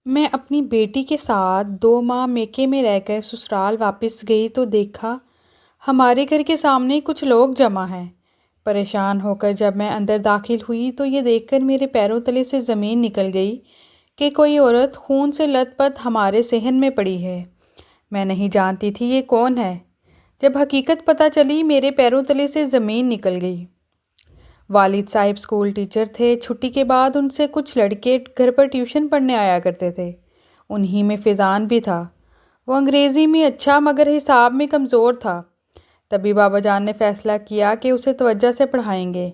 میں اپنی بیٹی کے ساتھ 2 ماہ میکے میں رہ کر سسرال واپس گئی تو دیکھا ہمارے گھر کے سامنے کچھ لوگ جمع ہیں۔ پریشان ہو کر جب میں اندر داخل ہوئی تو یہ دیکھ کر میرے پیروں تلے سے زمین نکل گئی کہ کوئی عورت خون سے لت پت ہمارے صحن میں پڑی ہے۔ میں نہیں جانتی تھی یہ کون ہے۔ جب حقیقت پتہ چلی میرے پیروں تلے سے زمین نکل گئی۔ والد صاحب اسکول ٹیچر تھے۔ چھٹی کے بعد ان سے کچھ لڑکے گھر پر ٹیوشن پڑھنے آیا کرتے تھے۔ انہی میں فیضان بھی تھا۔ وہ انگریزی میں اچھا مگر حساب میں کمزور تھا۔ تبھی بابا جان نے فیصلہ کیا کہ اسے توجہ سے پڑھائیں گے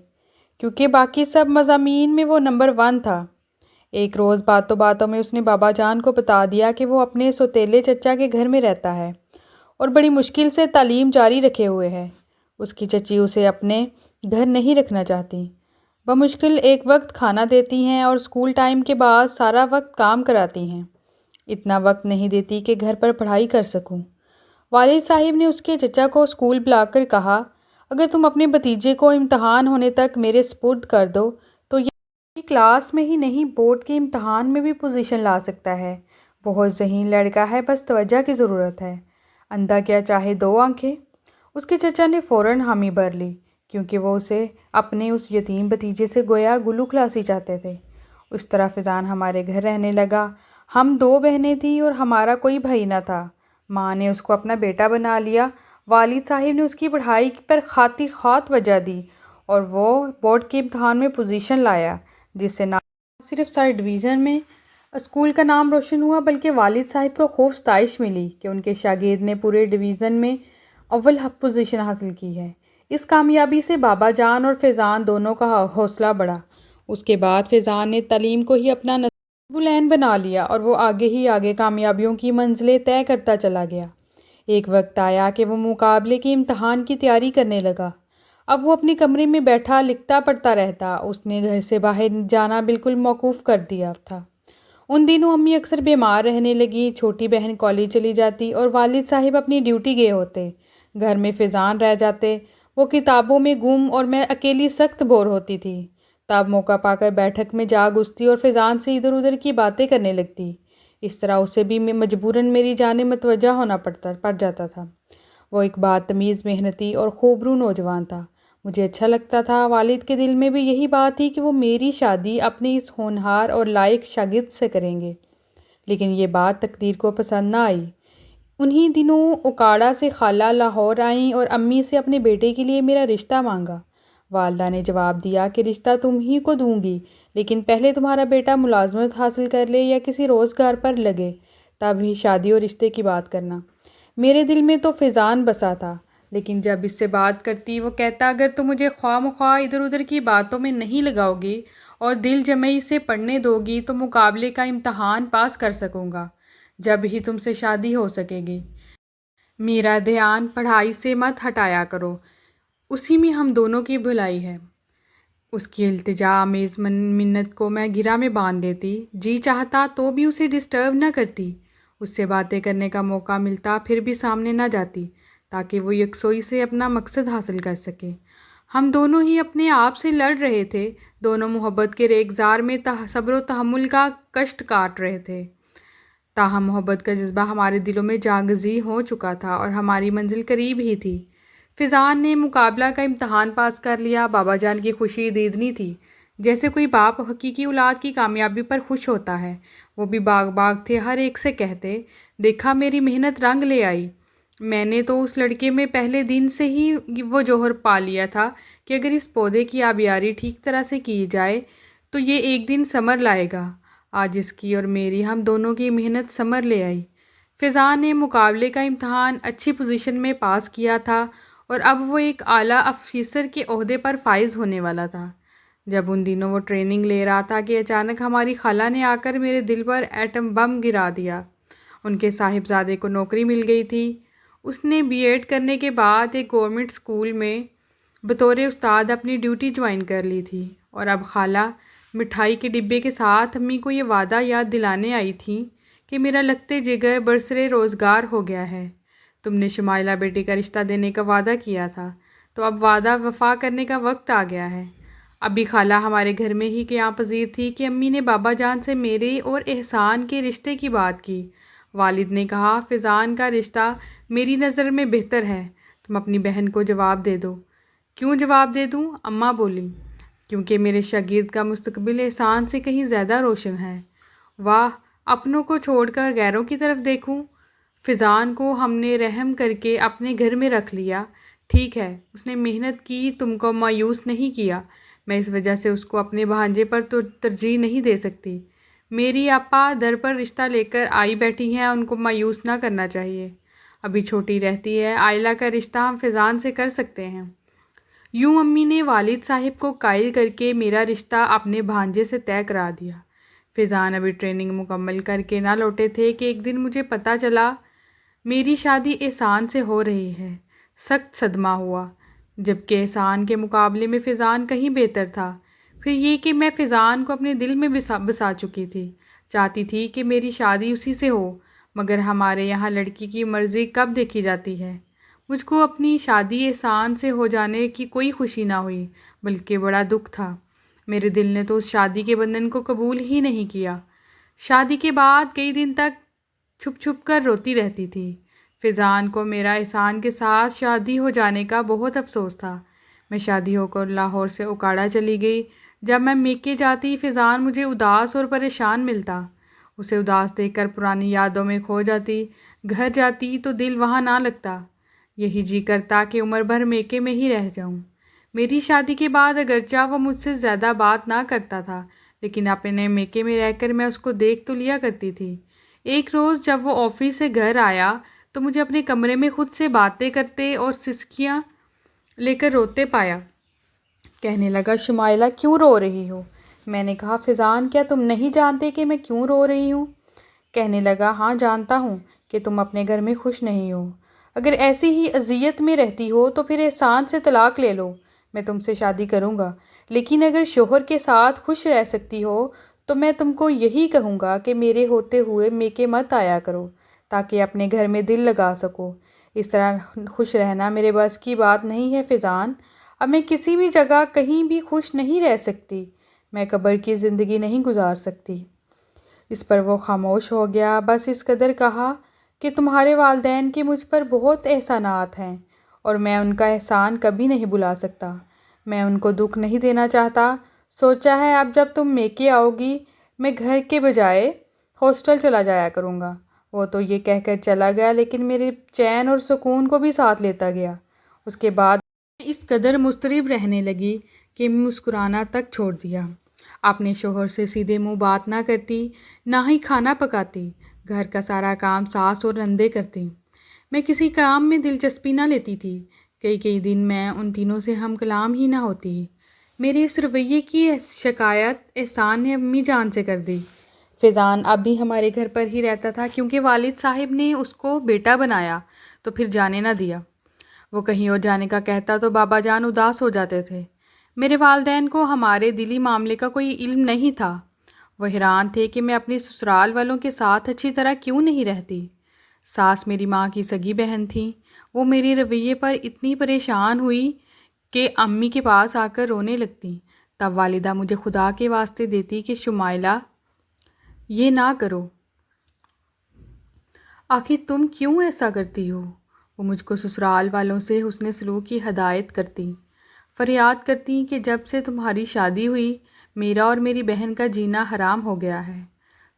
کیونکہ باقی سب مضامین میں وہ نمبر 1 تھا۔ ایک روز باتوں باتوں میں اس نے بابا جان کو بتا دیا کہ وہ اپنے سوتیلے چچا کے گھر میں رہتا ہے اور بڑی مشکل سے تعلیم جاری رکھے ہوئے ہے۔ اس کی چچی اسے اپنے گھر نہیں رکھنا چاہتی۔ بمشکل ایک وقت کھانا دیتی ہیں اور اسکول ٹائم کے بعد سارا وقت کام کراتی ہیں۔ اتنا وقت نہیں دیتی کہ گھر پر پڑھائی کر سکوں۔ والد صاحب نے اس کے چچا کو اسکول بلا کر کہا، اگر تم اپنے بھتیجے کو امتحان ہونے تک میرے سپرد کر دو تو یہ کلاس میں ہی نہیں بورڈ کے امتحان میں بھی پوزیشن لا سکتا ہے۔ بہت ذہین لڑکا ہے، بس توجہ کی ضرورت ہے۔ اندھا کیا چاہے 2 آنکھیں۔ اس کے چچا نے فوراً حامی بھر لی کیونکہ وہ اسے اپنے اس یتیم بھتیجے سے گویا گلو خلاصی چاہتے تھے۔ اس طرح فیضان ہمارے گھر رہنے لگا۔ ہم 2 بہنیں تھیں اور ہمارا کوئی بھائی نہ تھا۔ ماں نے اس کو اپنا بیٹا بنا لیا۔ والد صاحب نے اس کی پڑھائی پر خاطر خواہ توجہ دی اور وہ بورڈ کے امتحان میں پوزیشن لایا، جس سے نہ صرف سارے ڈویژن میں اسکول کا نام روشن ہوا بلکہ والد صاحب کو خوب ستائش ملی کہ ان کے شاگرد نے پورے ڈویژن میں اول پوزیشن حاصل کی ہے۔ اس کامیابی سے بابا جان اور فیضان دونوں کا حوصلہ بڑھا۔ اس کے بعد فیضان نے تعلیم کو ہی اپنا نصیب العین بنا لیا اور وہ آگے ہی آگے کامیابیوں کی منزلیں طے کرتا چلا گیا۔ ایک وقت آیا کہ وہ مقابلے کے امتحان کی تیاری کرنے لگا۔ اب وہ اپنے کمرے میں بیٹھا لکھتا پڑھتا رہتا۔ اس نے گھر سے باہر جانا بالکل موقوف کر دیا تھا۔ ان دنوں امی اکثر بیمار رہنے لگی، چھوٹی بہن کالج چلی جاتی اور والد صاحب اپنی ڈیوٹی گئے ہوتے۔ گھر میں فیضان رہ جاتے، وہ کتابوں میں گم اور میں اکیلی سخت بور ہوتی تھی۔ تب موقع پا کر بیٹھک میں جا گھستی اور فیضان سے ادھر ادھر کی باتیں کرنے لگتی۔ اس طرح اسے بھی مجبوراً میری جانب متوجہ ہونا پڑ جاتا تھا۔ وہ ایک بات تمیز، محنتی اور خوبرو نوجوان تھا۔ مجھے اچھا لگتا تھا۔ والد کے دل میں بھی یہی بات تھی کہ وہ میری شادی اپنے اس ہونہار اور لائق شاگرد سے کریں گے، لیکن یہ بات تقدیر کو پسند نہ آئی۔ انہی دنوں اکاڑا سے خالہ لاہور آئیں اور امی سے اپنے بیٹے کے لیے میرا رشتہ مانگا۔ والدہ نے جواب دیا کہ رشتہ تم ہی کو دوں گی، لیکن پہلے تمہارا بیٹا ملازمت حاصل کر لے یا کسی روزگار پر لگے، تب ہی شادی اور رشتے کی بات کرنا۔ میرے دل میں تو فیضان بسا تھا، لیکن جب اس سے بات کرتی وہ کہتا، اگر تم مجھے خواہ مخواہ ادھر ادھر کی باتوں میں نہیں لگاؤ گی اور دل جمعی سے پڑھنے دو گی تو مقابلے کا امتحان پاس کر سکوں گا، جب ہی تم سے شادی ہو سکے گی۔ میرا دھیان پڑھائی سے مت ہٹایا کرو، اسی میں ہم دونوں کی بھلائی ہے۔ اس کی التجا آمیز منت کو میں گرہ میں باندھ دیتی، جی چاہتا تو بھی اسے ڈسٹرب نہ کرتی۔ اس سے باتیں کرنے کا موقع ملتا پھر بھی سامنے نہ جاتی تاکہ وہ یکسوئی سے اپنا مقصد حاصل کر سکے۔ ہم دونوں ہی اپنے آپ سے لڑ رہے تھے، دونوں محبت کے ریگزار میں صبر و تحمل کا کشت کاٹ رہے تھے۔ تاہم محبت کا جذبہ ہمارے دلوں میں جاگزی ہو چکا تھا اور ہماری منزل قریب ہی تھی۔ فیضان نے مقابلہ کا امتحان پاس کر لیا۔ بابا جان کی خوشی دیدنی تھی، جیسے کوئی باپ حقیقی اولاد کی کامیابی پر خوش ہوتا ہے۔ وہ بھی باغ باغ تھے، ہر ایک سے کہتے، دیکھا میری محنت رنگ لے آئی۔ میں نے تو اس لڑکے میں پہلے دن سے ہی وہ جوہر پا لیا تھا کہ اگر اس پودے کی آبیاری ٹھیک طرح سے کی جائے تو یہ ایک دن ثمر لائے گا۔ آج اس کی اور میری، ہم دونوں کی محنت ثمر لے آئی۔ فیضان نے مقابلے کا امتحان اچھی پوزیشن میں پاس کیا تھا اور اب وہ ایک اعلیٰ افسر کے عہدے پر فائز ہونے والا تھا۔ جب ان دنوں وہ ٹریننگ لے رہا تھا کہ اچانک ہماری خالہ نے آ کر میرے دل پر ایٹم بم گرا دیا۔ ان کے صاحبزادے کو نوکری مل گئی تھی۔ اس نے بی ایڈ کرنے کے بعد ایک گورنمنٹ اسکول میں بطور استاد اپنی ڈیوٹی جوائن کر لی تھی، اور اب خالہ مٹھائی کے ڈبے کے ساتھ امی کو یہ وعدہ یاد دلانے آئی تھیں کہ میرا لگتے جگر برسرے روزگار ہو گیا ہے۔ تم نے شمائلہ بیٹی کا رشتہ دینے کا وعدہ کیا تھا، تو اب وعدہ وفا کرنے کا وقت آ گیا ہے۔ ابھی خالہ ہمارے گھر میں ہی قیام پذیر تھی کہ امی نے بابا جان سے میرے اور احسان کے رشتے کی بات کی۔ والد نے کہا، فیضان کا رشتہ میری نظر میں بہتر ہے، تم اپنی بہن کو جواب دے دو۔ کیوں جواب دے دوں؟ اماں بولی۔ کیونکہ میرے شاگرد کا مستقبل احسان سے کہیں زیادہ روشن ہے۔ واہ، اپنوں کو چھوڑ کر غیروں کی طرف دیکھوں۔ فیضان کو ہم نے رحم کر کے اپنے گھر میں رکھ لیا۔ ٹھیک ہے، اس نے محنت کی، تم کو مایوس نہیں کیا۔ میں اس وجہ سے اس کو اپنے بھانجے پر تو ترجیح نہیں دے سکتی۔ میری آپا در پر رشتہ لے کر آئی بیٹھی ہیں، ان کو مایوس نہ کرنا چاہیے۔ ابھی چھوٹی رہتی ہے، عائلہ کا رشتہ ہم فیضان سے کر سکتے ہیں۔ یوں امی نے والد صاحب کو قائل کر کے میرا رشتہ اپنے بھانجے سے طے کرا دیا۔ فیضان ابھی ٹریننگ مکمل کر کے نہ لوٹے تھے کہ ایک دن مجھے پتہ چلا میری شادی احسان سے ہو رہی ہے۔ سخت صدمہ ہوا، جبکہ احسان کے مقابلے میں فیضان کہیں بہتر تھا۔ پھر یہ کہ میں فیضان کو اپنے دل میں بسا چکی تھی، چاہتی تھی کہ میری شادی اسی سے ہو، مگر ہمارے یہاں لڑکی کی مرضی کب دیکھی جاتی ہے۔ مجھ کو اپنی شادی احسان سے ہو جانے کی کوئی خوشی نہ ہوئی، بلکہ بڑا دکھ تھا۔ میرے دل نے تو اس شادی کے بندھن کو قبول ہی نہیں کیا۔ شادی کے بعد کئی دن تک چھپ چھپ کر روتی رہتی تھی۔ فیضان کو میرا احسان کے ساتھ شادی ہو جانے کا بہت افسوس تھا۔ میں شادی ہو کر لاہور سے اوکاڑا چلی گئی۔ جب میں میکے جاتی، فیضان مجھے اداس اور پریشان ملتا۔ اسے اداس دیکھ کر پرانی یادوں میں کھو جاتی۔ گھر جاتی تو دل وہاں نہ لگتا، یہی جی کرتا کہ عمر بھر میکے میں ہی رہ جاؤں۔ میری شادی کے بعد اگرچہ وہ مجھ سے زیادہ بات نہ کرتا تھا، لیکن اپنے میکے میں رہ کر میں اس کو دیکھ تو لیا کرتی تھی۔ ایک روز جب وہ آفس سے گھر آیا تو مجھے اپنے کمرے میں خود سے باتیں کرتے اور سسکیاں لے کر روتے پایا۔ کہنے لگا، شمائلہ کیوں رو رہی ہو؟ میں نے کہا، فیضان کیا تم نہیں جانتے کہ میں کیوں رو رہی ہوں؟ کہنے لگا، ہاں جانتا ہوں کہ تم اپنے گھر میں خوش نہیں ہو۔ اگر ایسی ہی اذیت میں رہتی ہو تو پھر احسان سے طلاق لے لو، میں تم سے شادی کروں گا۔ لیکن اگر شوہر کے ساتھ خوش رہ سکتی ہو تو میں تم کو یہی کہوں گا کہ میرے ہوتے ہوئے میکے مت آیا کرو، تاکہ اپنے گھر میں دل لگا سکو۔ اس طرح خوش رہنا میرے بس کی بات نہیں ہے فیضان۔ اب میں کسی بھی جگہ کہیں بھی خوش نہیں رہ سکتی، میں قبر کی زندگی نہیں گزار سکتی۔ اس پر وہ خاموش ہو گیا، بس اس قدر کہا کہ تمہارے والدین کے مجھ پر بہت احسانات ہیں اور میں ان کا احسان کبھی نہیں بھلا سکتا۔ میں ان کو دکھ نہیں دینا چاہتا۔ سوچا ہے اب جب تم میکے آؤ گی میں گھر کے بجائے ہاسٹل چلا جایا کروں گا۔ وہ تو یہ کہہ کر چلا گیا، لیکن میرے چین اور سکون کو بھی ساتھ لیتا گیا۔ اس کے بعد میں اس قدر مضطرب رہنے لگی کہ مسکرانا تک چھوڑ دیا۔ اپنے شوہر سے سیدھے منہ بات نہ کرتی، نہ ہی کھانا پکاتی، گھر کا سارا کام ساس اور نندیں کرتی۔ میں کسی کام میں دلچسپی نہ لیتی تھی۔ کئی دن میں ان تینوں سے ہم کلام ہی نہ ہوتی۔ میرے اس رویے کی شکایت احسان نے امی جان سے کر دی۔ فیضان اب بھی ہمارے گھر پر ہی رہتا تھا، کیونکہ والد صاحب نے اس کو بیٹا بنایا تو پھر جانے نہ دیا۔ وہ کہیں اور جانے کا کہتا تو بابا جان اداس ہو جاتے تھے۔ میرے والدین کو ہمارے دلی معاملے کا کوئی علم نہیں تھا۔ وہ حیران تھے کہ میں اپنے سسرال والوں کے ساتھ اچھی طرح کیوں نہیں رہتی۔ ساس میری ماں کی سگی بہن تھیں، وہ میرے رویے پر اتنی پریشان ہوئی کہ امی کے پاس آ کر رونے لگتی۔ تب والدہ مجھے خدا کے واسطے دیتی کہ شمائلہ یہ نہ کرو، آخر تم کیوں ایسا کرتی ہو؟ وہ مجھ کو سسرال والوں سے حسن سلوک کی ہدایت کرتی، فریاد کرتی کہ جب سے تمہاری شادی ہوئی میرا اور میری بہن کا جینا حرام ہو گیا ہے۔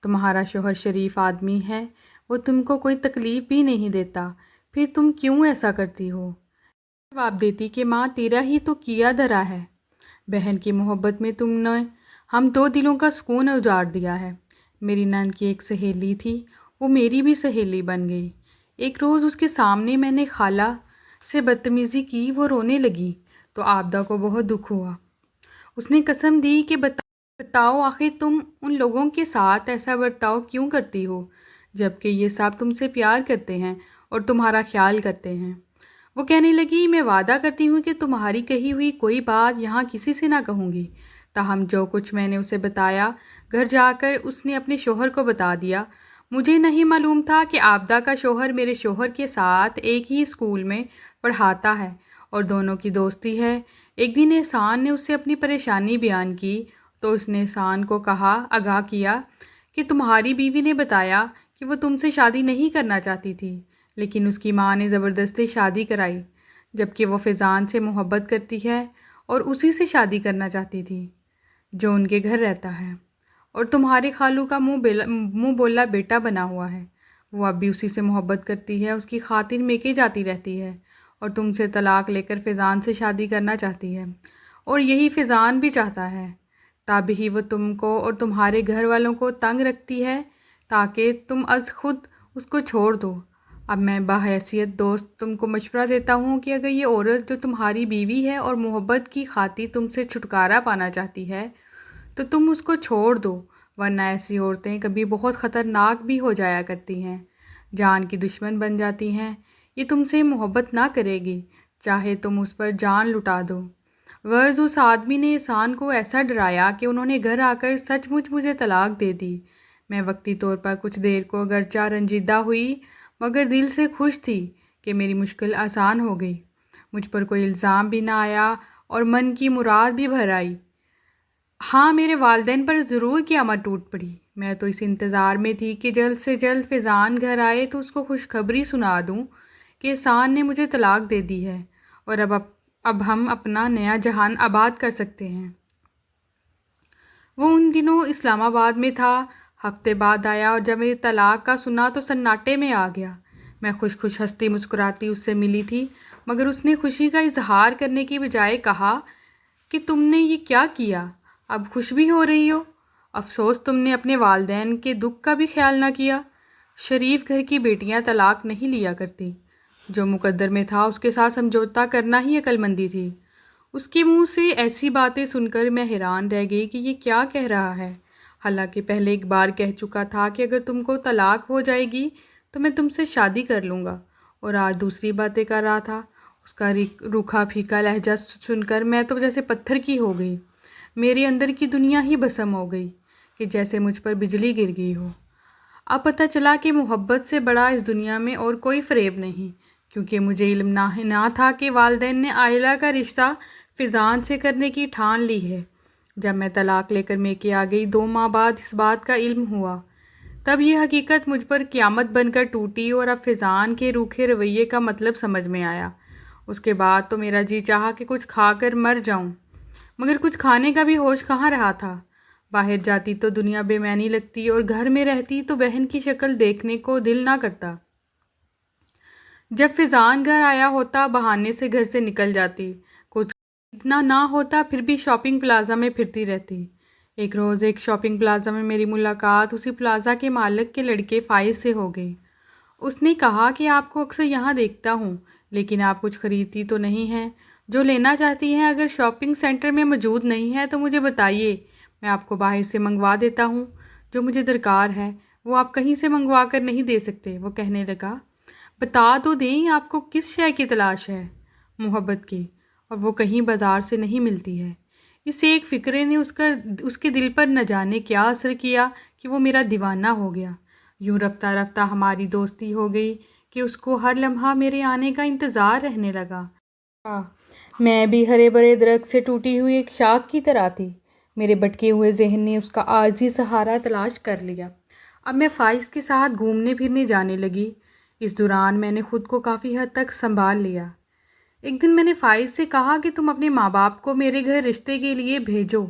تمہارا شوہر شریف آدمی ہے، وہ تم کو کوئی تکلیف بھی نہیں دیتا، پھر تم کیوں ایسا کرتی ہو؟ جواب دیتی کہ ماں تیرا ہی تو کیا دھرا ہے، بہن کی محبت میں تم نے ہم دو دلوں کا سکون اجاڑ دیا ہے۔ میری نند کی ایک سہیلی تھی، وہ میری بھی سہیلی بن گئی۔ ایک روز اس کے سامنے میں نے خالہ سے بدتمیزی کی، وہ رونے لگی تو آبدہ کو بہت دکھ ہوا۔ اس نے قسم دی کہ بتاؤ آخر تم ان لوگوں کے ساتھ ایسا برتاؤ کیوں کرتی ہو، جبکہ یہ سب تم سے پیار کرتے ہیں اور تمہارا خیال کرتے ہیں۔ وہ کہنے لگی، میں وعدہ کرتی ہوں کہ تمہاری کہی ہوئی کوئی بات یہاں کسی سے نہ کہوں گی۔ تاہم جو کچھ میں نے اسے بتایا، گھر جا کر اس نے اپنے شوہر کو بتا دیا۔ مجھے نہیں معلوم تھا کہ آبدہ کا شوہر میرے شوہر کے ساتھ ایک ہی اسکول میں پڑھاتا ہے اور دونوں کی دوستی ہے۔ ایک دن احسان نے اس سے اپنی پریشانی بیان کی تو اس نے احسان کو آگاہ کیا کہ تمہاری بیوی نے بتایا کہ وہ تم سے شادی نہیں کرنا چاہتی تھی، لیکن اس کی ماں نے زبردستی شادی کرائی، جبکہ وہ فیضان سے محبت کرتی ہے اور اسی سے شادی کرنا چاہتی تھی جو ان کے گھر رہتا ہے، اور تمہارے خالو کا منہ بولا بیٹا بنا ہوا ہے، وہ اب بھی اسی سے محبت کرتی ہے، اس کی خاطر میکے جاتی رہتی ہے اور تم سے طلاق لے کر فیضان سے شادی کرنا چاہتی ہے، اور یہی فیضان بھی چاہتا ہے، تبھی وہ تم کو اور تمہارے گھر والوں کو تنگ رکھتی ہے تاکہ تم از خود اس کو چھوڑ دو۔ اب میں بحیثیت دوست تم کو مشورہ دیتا ہوں کہ اگر یہ عورت جو تمہاری بیوی ہے اور محبت کی خاطر تم سے چھٹکارا پانا چاہتی ہے تو تم اس کو چھوڑ دو، ورنہ ایسی عورتیں کبھی بہت خطرناک بھی ہو جایا کرتی ہیں، جان کی دشمن بن جاتی ہیں۔ یہ تم سے محبت نہ کرے گی، چاہے تم اس پر جان لٹا دو۔ غرض اس آدمی نے احسان کو ایسا ڈرایا کہ انہوں نے گھر آ کر سچ مچ مجھے طلاق دے دی۔ میں وقتی طور پر کچھ دیر کو اگرچہ رنجیدہ ہوئی مگر دل سے خوش تھی کہ میری مشکل آسان ہو گئی، مجھ پر کوئی الزام بھی نہ آیا اور من کی مراد بھی بھر آئی۔ ہاں، میرے والدین پر ضرور قیامت ٹوٹ پڑی۔ میں تو اس انتظار میں تھی کہ جلد سے جلد فیضان گھر آئے تو اس کو خوشخبری سنا دوں کہ احسان نے مجھے طلاق دے دی ہے اور اب ہم اپنا نیا جہان آباد کر سکتے ہیں۔ وہ ان دنوں اسلام آباد میں تھا۔ ہفتے بعد آیا اور جب میری طلاق کا سنا تو سناٹے میں آ گیا۔ میں خوش ہنستی مسکراتی اس سے ملی تھی مگر اس نے خوشی کا اظہار کرنے کی بجائے کہا کہ تم نے یہ کیا کیا، اب خوش بھی ہو رہی ہو؟ افسوس تم نے اپنے والدین کے دکھ کا بھی خیال نہ کیا۔ شریف گھر کی بیٹیاں طلاق نہیں لیا کرتی، جو مقدر میں تھا اس کے ساتھ سمجھوتا کرنا ہی عقل مندی تھی۔ اس کے منہ سے ایسی باتیں سن کر میں حیران رہ گئی کہ یہ کیا کہہ رہا ہے، حالانکہ پہلے ایک بار کہہ چکا تھا کہ اگر تم کو طلاق ہو جائے گی تو میں تم سے شادی کر لوں گا، اور آج دوسری باتیں کر رہا تھا۔ اس کا روکھا پھیکا لہجہ سن کر میں تو جیسے پتھر کی ہو گئی، میرے اندر کی دنیا ہی بھسم ہو گئی کہ جیسے مجھ پر بجلی گر گئی ہو۔ اب پتہ چلا کہ محبت سے بڑا اس دنیا میں اور کوئی فریب نہیں، کیونکہ مجھے علم نہ تھا کہ والدین نے عائلہ کا رشتہ فیضان سے کرنے کی ٹھان لی ہے۔ جب میں طلاق لے کر میکے آ گئی 2 ماہ بعد اس بات کا علم ہوا، تب یہ حقیقت مجھ پر قیامت بن کر ٹوٹی اور اب فیضان کے روکھے رویے کا مطلب سمجھ میں آیا۔ اس کے بعد تو میرا جی چاہا کہ کچھ کھا کر مر جاؤں، مگر کچھ کھانے کا بھی ہوش کہاں رہا تھا۔ باہر جاتی تو دنیا بے معنی لگتی اور گھر میں رہتی تو بہن کی شکل دیکھنے کو دل نہ کرتا۔ جب فیضان گھر آیا ہوتا بہانے سے گھر سے نکل جاتی، کچھ اتنا نہ ہوتا پھر بھی شاپنگ پلازا میں پھرتی رہتی۔ ایک روز ایک شاپنگ پلازا میں میری ملاقات اسی پلازا کے مالک کے لڑکے فائز سے ہو گئی۔ اس نے کہا کہ آپ کو اکثر یہاں دیکھتا ہوں، لیکن آپ کچھ خریدتی تو نہیں ہیں، جو لینا چاہتی ہیں اگر شاپنگ سینٹر میں موجود نہیں ہے تو مجھے بتائیے، میں آپ کو باہر سے منگوا دیتا ہوں۔ جو مجھے درکار ہے وہ آپ کہیں سے منگوا کر نہیں دے سکتے، وہ کہنے لگا۔ بتا تو دیں آپ کو کس شے کی تلاش ہے؟ محبت کی، اور وہ کہیں بازار سے نہیں ملتی ہے۔ اس ایک فکرے نے اس کے دل پر نہ جانے کیا اثر کیا کہ وہ میرا دیوانہ ہو گیا۔ یوں رفتہ رفتہ ہماری دوستی ہو گئی کہ اس کو ہر لمحہ میرے آنے کا انتظار رہنے لگا۔ میں بھی ہرے بھرے درخت سے ٹوٹی ہوئی ایک شاخ کی طرح تھی۔ میرے بھٹکے ہوئے ذہن نے اس کا عارضی سہارا تلاش کر لیا۔ اب میں فائز کے ساتھ گھومنے پھرنے جانے لگی۔ اس دوران میں نے خود کو کافی حد تک سنبھال لیا۔ ایک دن میں نے فائز سے کہا کہ تم اپنے ماں باپ کو میرے گھر رشتے کے لیے بھیجو۔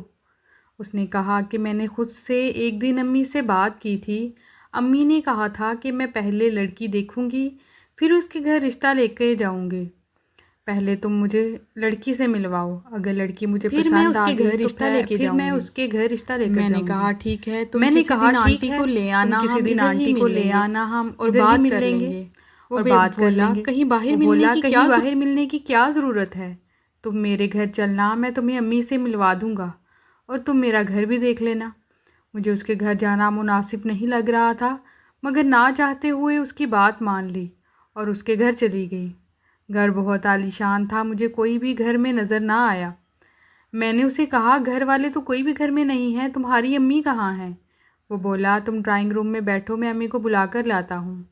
اس نے کہا کہ میں نے خود سے ایک دن امی سے بات کی تھی۔ امی نے کہا تھا کہ میں پہلے لڑکی دیکھوں گی، پھر اس کے گھر رشتہ لے کے جاؤں گی۔ پہلے تم مجھے لڑکی سے ملواؤ، اگر لڑکی مجھے پسند آ گئی تو پھر میں اس کے گھر رشتہ لے کر جاؤں گی۔ میں نے کہا ٹھیک ہے، تم کسی دن آنٹی کو لے آنا، کسی دن آنٹی کو لے آنا، ہم اور بات کر لیں گے اور بات کر لیں گے۔ کہیں باہر ملنے کی کیا ضرورت ہے؟ تم میرے گھر چلنا، میں تمہیں امی سے ملوا دوں گا اور تم میرا گھر بھی دیکھ لینا۔ مجھے اس کے گھر جانا مناسب نہیں لگ رہا تھا مگر نہ چاہتے ہوئے اس کی بات مان لی اور اس کے گھر چلی گئی۔ گھر بہت عالیشان تھا، مجھے کوئی بھی گھر میں نظر نہ آیا۔ میں نے اسے کہا گھر والے تو کوئی بھی گھر میں نہیں ہیں، تمہاری امی کہاں ہیں؟ وہ بولا تم ڈرائنگ روم میں بیٹھو، میں امی کو بلا کر لاتا ہوں۔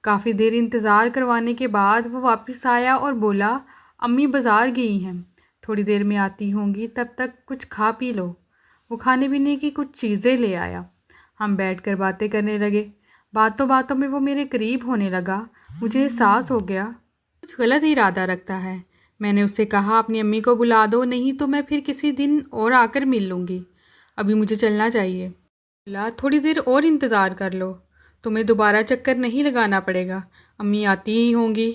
کافی دیر انتظار کروانے کے بعد وہ واپس آیا اور بولا امی بازار گئی ہیں، تھوڑی دیر میں آتی ہوں گی، تب تک کچھ کھا پی لو۔ وہ کھانے پینے کی کچھ چیزیں لے آیا۔ ہم بیٹھ کر باتیں کرنے لگے۔ باتوں باتوں میں وہ میرے قریب ہونے لگا۔ مجھے احساس ہو گیا کچھ غلط ارادہ رکھتا ہے۔ میں نے اس سے کہا اپنی امی کو بلا دو، نہیں تو میں پھر کسی دن اور آ کر مل لوں گی، ابھی مجھے چلنا چاہیے۔ بولا تھوڑی دیر اور انتظار کر لو، تمہیں دوبارہ چکر نہیں لگانا پڑے گا، امی آتی ہی ہوں گی۔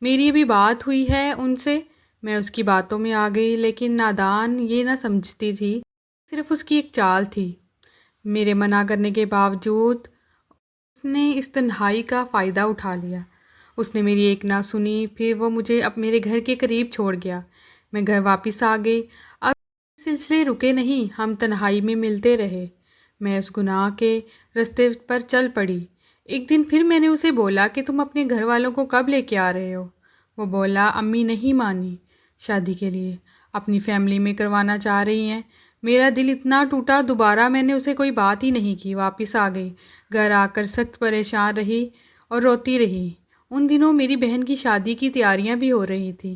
میری ابھی بات ہوئی ہے ان سے۔ میں اس کی باتوں میں آ گئی، لیکن نادان یہ نہ سمجھتی تھی، صرف اس کی ایک چال تھی۔ میرے منع کرنے کے باوجود اس نے اس تنہائی کا فائدہ اٹھا لیا۔ اس نے میری ایک نہ سنی، پھر وہ مجھے اب میرے گھر کے قریب چھوڑ گیا۔ میں گھر واپس آ گئی۔ اب سلسلے رکے نہیں، ہم تنہائی میں ملتے رہے۔ میں اس گناہ کے رستے پر چل پڑی۔ ایک دن پھر میں نے اسے بولا کہ تم اپنے گھر والوں کو کب لے کے آ رہے ہو؟ وہ بولا امی نہیں مانی شادی کے لیے، اپنی فیملی میں کروانا چاہ رہی ہیں۔ میرا دل اتنا ٹوٹا، دوبارہ میں نے اسے کوئی بات ہی نہیں کی، واپس آ گئی۔ گھر آ کر سخت پریشان رہی اور روتی رہی۔ ان دنوں میری بہن کی شادی کی تیاریاں بھی ہو رہی تھیں۔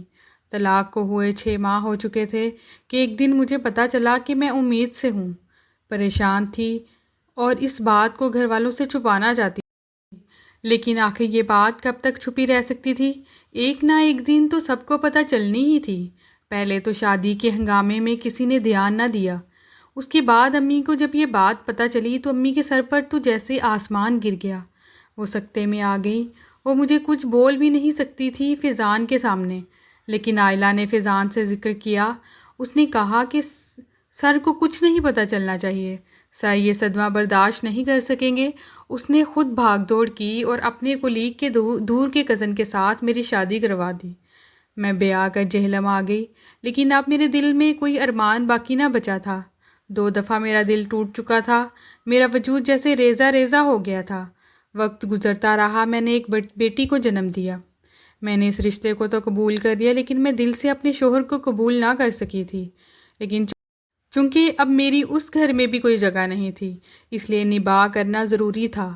طلاق کو ہوئے 6 ماہ ہو چکے تھے کہ ایک دن مجھے پتہ چلا کہ میں امید سے ہوں۔ پریشان تھی اور اس بات کو گھر والوں سے چھپانا چاہتی تھی، لیکن آخر یہ بات کب تک چھپی رہ سکتی تھی؟ ایک نہ ایک دن تو سب کو پتہ چلنی ہی تھی۔ پہلے تو شادی کے ہنگامے میں کسی نے دھیان نہ دیا، اس کے بعد امی کو جب یہ بات پتہ چلی تو امی کے سر پر تو جیسے آسمان گر گیا۔ وہ سکتے میں آ گئی۔ وہ مجھے کچھ بول بھی نہیں سکتی تھی فیضان کے سامنے، لیکن عائلہ نے فیضان سے ذکر کیا۔ اس نے کہا کہ سر کو کچھ نہیں پتہ چلنا چاہیے، سر یہ صدمہ برداشت نہیں کر سکیں گے۔ اس نے خود بھاگ دوڑ کی اور اپنے کولیگ کے دور کے کزن کے ساتھ میری شادی کروا دی۔ میں بیاہ کر جہلم آ گئی، لیکن اب میرے دل میں کوئی ارمان باقی نہ بچا تھا۔ 2 دفعہ میرا دل ٹوٹ چکا تھا، میرا وجود جیسے ریزہ ریزہ ہو گیا تھا۔ وقت گزرتا رہا، میں نے ایک بیٹی کو جنم دیا۔ میں نے اس رشتے کو تو قبول کر لیا، لیکن میں دل سے اپنے شوہر کو قبول نہ کر سکی تھی۔ لیکن چونکہ اب میری اس گھر میں بھی کوئی جگہ نہیں تھی، اس لیے نباہ کرنا ضروری تھا۔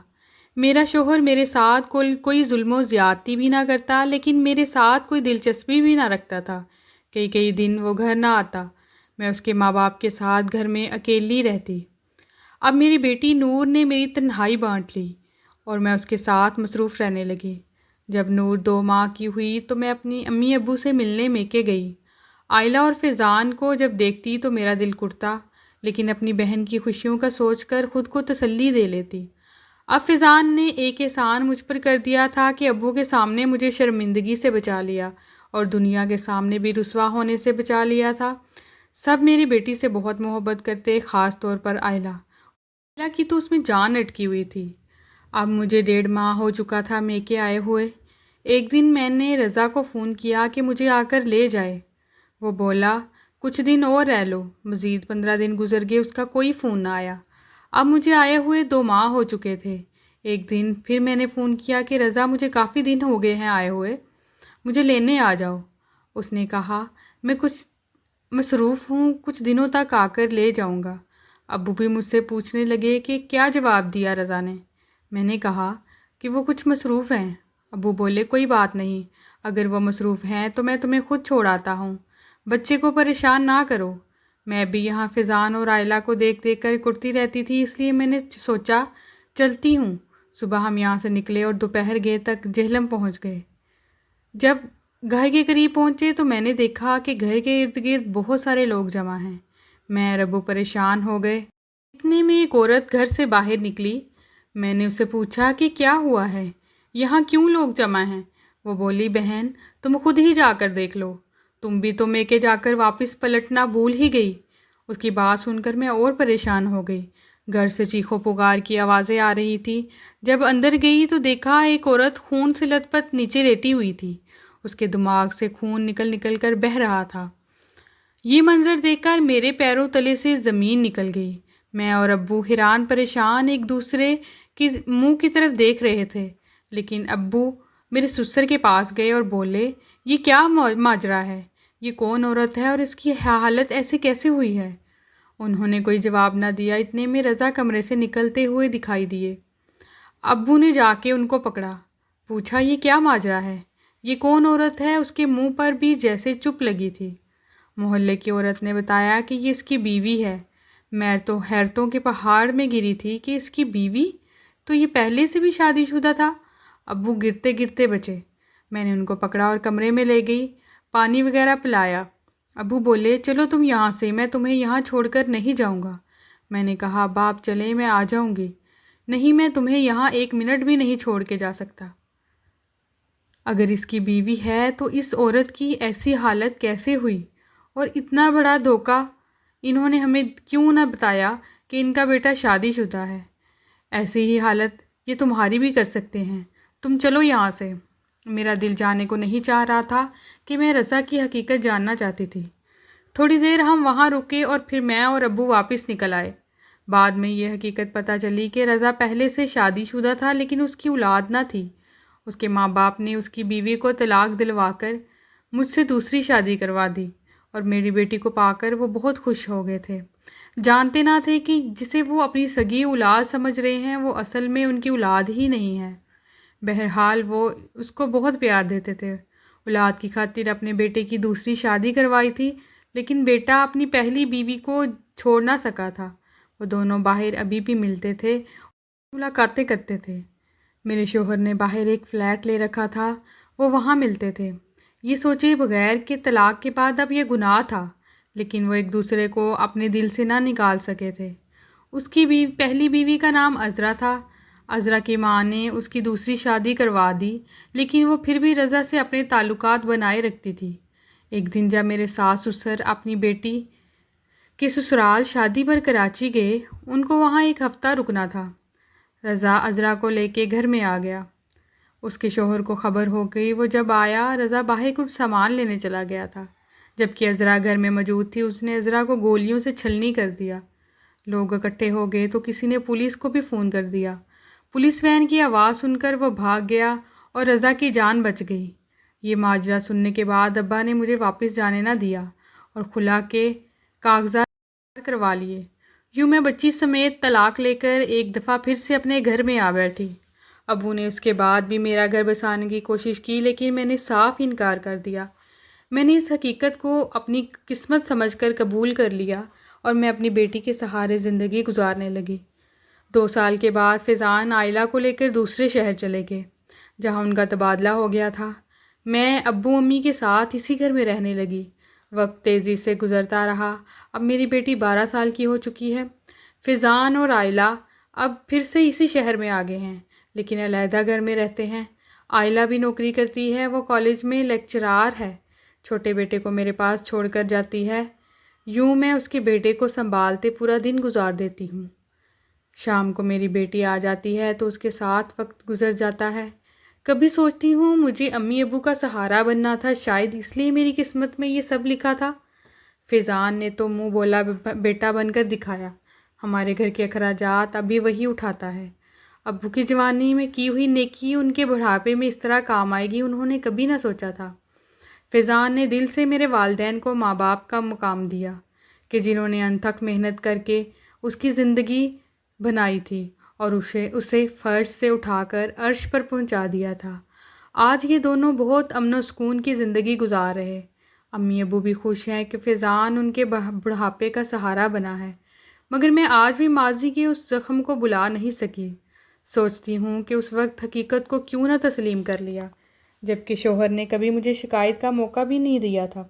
میرا شوہر میرے ساتھ کوئی ظلم و زیادتی بھی نہ کرتا، لیکن میرے ساتھ کوئی دلچسپی بھی نہ رکھتا تھا۔ کئی دن وہ گھر نہ آتا، میں اس کے ماں باپ کے ساتھ گھر میں اکیلی رہتی۔ اب میری بیٹی نور نے میری تنہائی بانٹ لی اور میں اس کے ساتھ مصروف رہنے لگی۔ جب نور 2 ماہ کی ہوئی تو میں اپنی امی ابو سے ملنے میکے گئی۔ عائلہ اور فیضان کو جب دیکھتی تو میرا دل کٹتا، لیکن اپنی بہن کی خوشیوں کا سوچ کر خود کو تسلی دے لیتی۔ اب فیضان نے ایک احسان مجھ پر کر دیا تھا کہ ابو کے سامنے مجھے شرمندگی سے بچا لیا اور دنیا کے سامنے بھی رسوا ہونے سے بچا لیا تھا۔ سب میری بیٹی سے بہت محبت کرتے، خاص طور پر عائلہ کی تو اس میں جان اٹکی ہوئی تھی۔ اب مجھے 1.5 ماہ ہو چکا تھا میکے آئے ہوئے۔ ایک دن میں نے رضا کو فون کیا کہ مجھے آ کر لے جائے۔ وہ بولا کچھ دن اور رہ لو۔ مزید 15 دن گزر گئے، اس کا کوئی فون نہ آیا۔ اب مجھے آئے ہوئے 2 ماہ ہو چکے تھے۔ ایک دن پھر میں نے فون کیا کہ رضا مجھے کافی دن ہو گئے ہیں آئے ہوئے، مجھے لینے آ جاؤ۔ اس نے کہا میں کچھ مصروف ہوں، کچھ دنوں تک آ کر لے جاؤں گا۔ ابو بھی مجھ سے پوچھنے لگے کہ کیا جواب دیا رضا نے۔ میں نے کہا کہ وہ کچھ مصروف ہیں۔ ابو بولے کوئی بات نہیں، اگر وہ مصروف ہیں تو میں تمہیں خود چھوڑ آتا ہوں، بچے کو پریشان نہ کرو۔ میں بھی یہاں فیضان اور عائلہ کو دیکھ کر کٹتی رہتی تھی، اس لیے میں نے سوچا چلتی ہوں۔ صبح ہم یہاں سے نکلے اور دوپہر گئے تک جہلم پہنچ گئے۔ جب گھر کے قریب پہنچے تو میں نے دیکھا کہ گھر کے ارد گرد بہت سارے لوگ جمع ہیں۔ میں اور ابو پریشان ہو گئے۔ اتنے میں ایک عورت گھر سے باہر نکلی۔ میں نے اسے پوچھا کہ کیا ہوا ہے، یہاں کیوں لوگ جمع ہیں؟ وہ بولی بہن تم خود ہی جا کر دیکھ لو، تم بھی تو میکے جا کر واپس پلٹنا بھول ہی گئی۔ اس کی بات سن کر میں اور پریشان ہو گئی۔ گھر سے چیخو پکار کی آوازیں آ رہی تھی۔ جب اندر گئی تو دیکھا ایک عورت خون سے لت پت نیچے لیٹی ہوئی تھی، اس کے دماغ سے خون نکل کر بہہ رہا تھا۔ یہ منظر دیکھ کر میرے پیروں تلے سے زمین نکل گئی۔ میں اور ابو حیران پریشان ایک دوسرے کے منہ کی طرف دیکھ رہے تھے، لیکن ابو میرے سسر کے پاس گئے اور بولے یہ کیا ماجرا ہے، یہ کون عورت ہے اور اس کی حالت ایسے کیسے ہوئی ہے؟ انہوں نے کوئی جواب نہ دیا۔ اتنے میں رضا کمرے سے نکلتے ہوئے دکھائی دیے۔ ابو نے جا کے ان کو پکڑا، پوچھا یہ کیا ماجرا ہے، یہ کون عورت ہے؟ اس کے منہ پر بھی جیسے چپ لگی تھی۔ محلے کی عورت نے بتایا کہ یہ اس کی بیوی ہے۔ میں تو حیرتوں کے پہاڑ میں گری تھی کہ اس کی بیوی، تو یہ پہلے سے بھی شادی شدہ تھا۔ ابو گرتے گرتے بچے۔ میں نے ان کو پکڑا اور کمرے میں لے گئی، پانی وغیرہ پلایا۔ ابو بولے چلو تم یہاں سے، میں تمہیں یہاں چھوڑ کر نہیں جاؤں گا۔ میں نے کہا ابا آپ چلیں، میں آ جاؤں گی۔ نہیں، میں تمہیں یہاں 1 منٹ بھی نہیں چھوڑ کے جا سکتا۔ اگر اس کی بیوی ہے تو اس عورت کی ایسی حالت کیسے ہوئی؟ اور اتنا بڑا دھوکہ! انہوں نے ہمیں کیوں نہ بتایا کہ ان کا بیٹا شادی شدہ ہے؟ ایسی ہی حالت یہ تمہاری بھی کر سکتے ہیں۔ تم چلو یہاں سے۔ میرا دل جانے کو نہیں چاہ رہا تھا کہ میں رضا کی حقیقت جاننا چاہتی تھی۔ تھوڑی دیر ہم وہاں رکے اور پھر میں اور ابو واپس نکل آئے۔ بعد میں یہ حقیقت پتہ چلی کہ رضا پہلے سے شادی شدہ تھا، لیکن اس کی اولاد نہ تھی۔ اس کے ماں باپ نے اس کی بیوی کو طلاق دلوا کر مجھ سے دوسری شادی کروا دی، اور میری بیٹی کو پا کر وہ بہت خوش ہو گئے تھے۔ جانتے نہ تھے کہ جسے وہ اپنی سگی اولاد سمجھ رہے ہیں وہ اصل میں ان کی اولاد ہی نہیں ہے۔ بہرحال وہ اس کو بہت پیار دیتے تھے۔ اولاد کی خاطر اپنے بیٹے کی دوسری شادی کروائی تھی، لیکن بیٹا اپنی پہلی بیوی کو چھوڑ نہ سکا تھا۔ وہ دونوں باہر ابھی بھی ملتے تھے، ملاقاتیں کرتے تھے۔ میرے شوہر نے باہر ایک فلیٹ لے رکھا تھا، وہ وہاں ملتے تھے۔ یہ سوچے بغیر کہ طلاق کے بعد اب یہ گناہ تھا، لیکن وہ ایک دوسرے کو اپنے دل سے نہ نکال سکے تھے۔ اس کی پہلی بیوی کا نام عذرا تھا۔ عذرا کی ماں نے اس کی دوسری شادی کروا دی، لیکن وہ پھر بھی رضا سے اپنے تعلقات بنائے رکھتی تھی۔ ایک دن جب میرے ساس سسر اپنی بیٹی کے سسرال شادی پر کراچی گئے، ان کو وہاں 1 ہفتہ رکنا تھا۔ رضا عذرا کو لے کے گھر میں آ گیا۔ اس کے شوہر کو خبر ہو گئی۔ وہ جب آیا، رضا باہر کچھ سامان لینے چلا گیا تھا۔ جبکہ عذرا گھر میں موجود تھی، اس نے عذرا کو گولیوں سے چھلنی کر دیا۔ لوگ اکٹھے ہو گئے تو کسی نے پولیس کو بھی فون کر دیا۔ پولیس وین کی آواز سن کر وہ بھاگ گیا اور رضا کی جان بچ گئی۔ یہ ماجرا سننے کے بعد ابا نے مجھے واپس جانے نہ دیا اور خلا کے کاغذات کروا لیے۔ یوں میں بچی سمیت طلاق لے کر ایک دفعہ پھر سے اپنے گھر میں آ بیٹھی۔ ابو نے اس کے بعد بھی میرا گھر بسانے کی کوشش کی، لیکن میں نے صاف انکار کر دیا۔ میں نے اس حقیقت کو اپنی قسمت سمجھ کر قبول کر لیا اور میں اپنی بیٹی کے سہارے زندگی گزارنے لگی۔ 2 سال کے بعد فیضان عائلہ کو لے کر دوسرے شہر چلے گئے، جہاں ان کا تبادلہ ہو گیا تھا۔ میں ابو امی کے ساتھ اسی گھر میں رہنے لگی۔ وقت تیزی سے گزرتا رہا۔ اب میری بیٹی 12 سال کی ہو چکی ہے۔ فیضان اور عائلہ اب پھر سے اسی شہر میں آ گئے ہیں، لیکن علیحدہ گھر میں رہتے ہیں۔ عائلہ بھی نوکری کرتی ہے، وہ کالج میں لیکچرار ہے۔ چھوٹے بیٹے کو میرے پاس چھوڑ کر جاتی ہے۔ یوں میں اس کے بیٹے کو سنبھالتے پورا دن گزار دیتی ہوں۔ شام کو میری بیٹی آ جاتی ہے تو اس کے ساتھ وقت گزر جاتا ہے۔ کبھی سوچتی ہوں مجھے امی ابو کا سہارا بننا تھا، شاید اس لیے میری قسمت میں یہ سب لکھا تھا۔ فیضان نے تو منہ بولا بیٹا بن کر دکھایا۔ ہمارے گھر کے اخراجات ابھی وہی اٹھاتا ہے۔ ابو کی جوانی میں کی ہوئی نیکی ان کے بڑھاپے میں اس طرح کام آئے گی، انہوں نے کبھی نہ سوچا تھا۔ فیضان نے دل سے میرے والدین کو ماں باپ کا مقام دیا کہ جنہوں نے انتھک محنت کر کے اس کی زندگی بنائی تھی اور اسے فرش سے اٹھا کر عرش پر پہنچا دیا تھا۔ آج یہ دونوں بہت امن و سکون کی زندگی گزار رہے۔ امی ابو بھی خوش ہیں کہ فیضان ان کے بڑھاپے کا سہارا بنا ہے، مگر میں آج بھی ماضی کے اس زخم کو بھلا نہیں سکی۔ سوچتی ہوں کہ اس وقت حقیقت کو کیوں نہ تسلیم کر لیا، جبکہ شوہر نے کبھی مجھے شکایت کا موقع بھی نہیں دیا تھا۔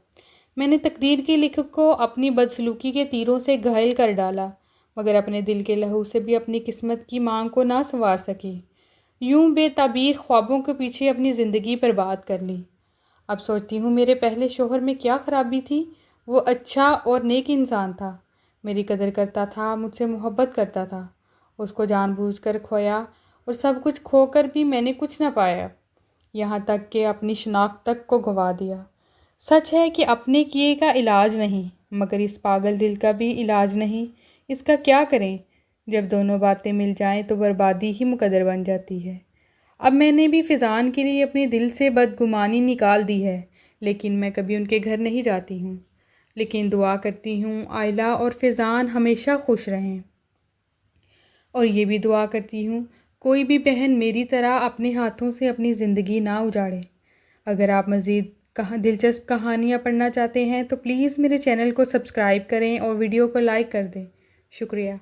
میں نے تقدیر کے لکھ کو اپنی بدسلوکی کے تیروں سے گھائل کر ڈالا، مگر اپنے دل کے لہو سے بھی اپنی قسمت کی مانگ کو نہ سنوار سکی۔ یوں بے تعبیر خوابوں کے پیچھے اپنی زندگی برباد کر لی۔ اب سوچتی ہوں میرے پہلے شوہر میں کیا خرابی تھی؟ وہ اچھا اور نیک انسان تھا، میری قدر کرتا تھا، مجھ سے محبت کرتا تھا۔ اس کو جان بوجھ کر کھویا اور سب کچھ کھو کر بھی میں نے کچھ نہ پایا، یہاں تک کہ اپنی شناخت تک کو گنوا دیا۔ سچ ہے کہ اپنے کیے کا علاج نہیں، مگر اس پاگل دل کا بھی علاج نہیں۔ اس کا کیا کریں؟ جب دونوں باتیں مل جائیں تو بربادی ہی مقدر بن جاتی ہے۔ اب میں نے بھی فیضان کے لیے اپنے دل سے بدگمانی نکال دی ہے، لیکن میں کبھی ان کے گھر نہیں جاتی ہوں۔ لیکن دعا کرتی ہوں عائلہ اور فیضان ہمیشہ خوش رہیں، اور یہ بھی دعا کرتی ہوں کوئی بھی بہن میری طرح اپنے ہاتھوں سے اپنی زندگی نہ اجاڑے۔ اگر آپ مزید دلچسپ کہانیاں پڑھنا چاہتے ہیں تو پلیز میرے چینل کو سبسکرائب کریں اور ویڈیو کو لائک کر دیں۔ شکریہ۔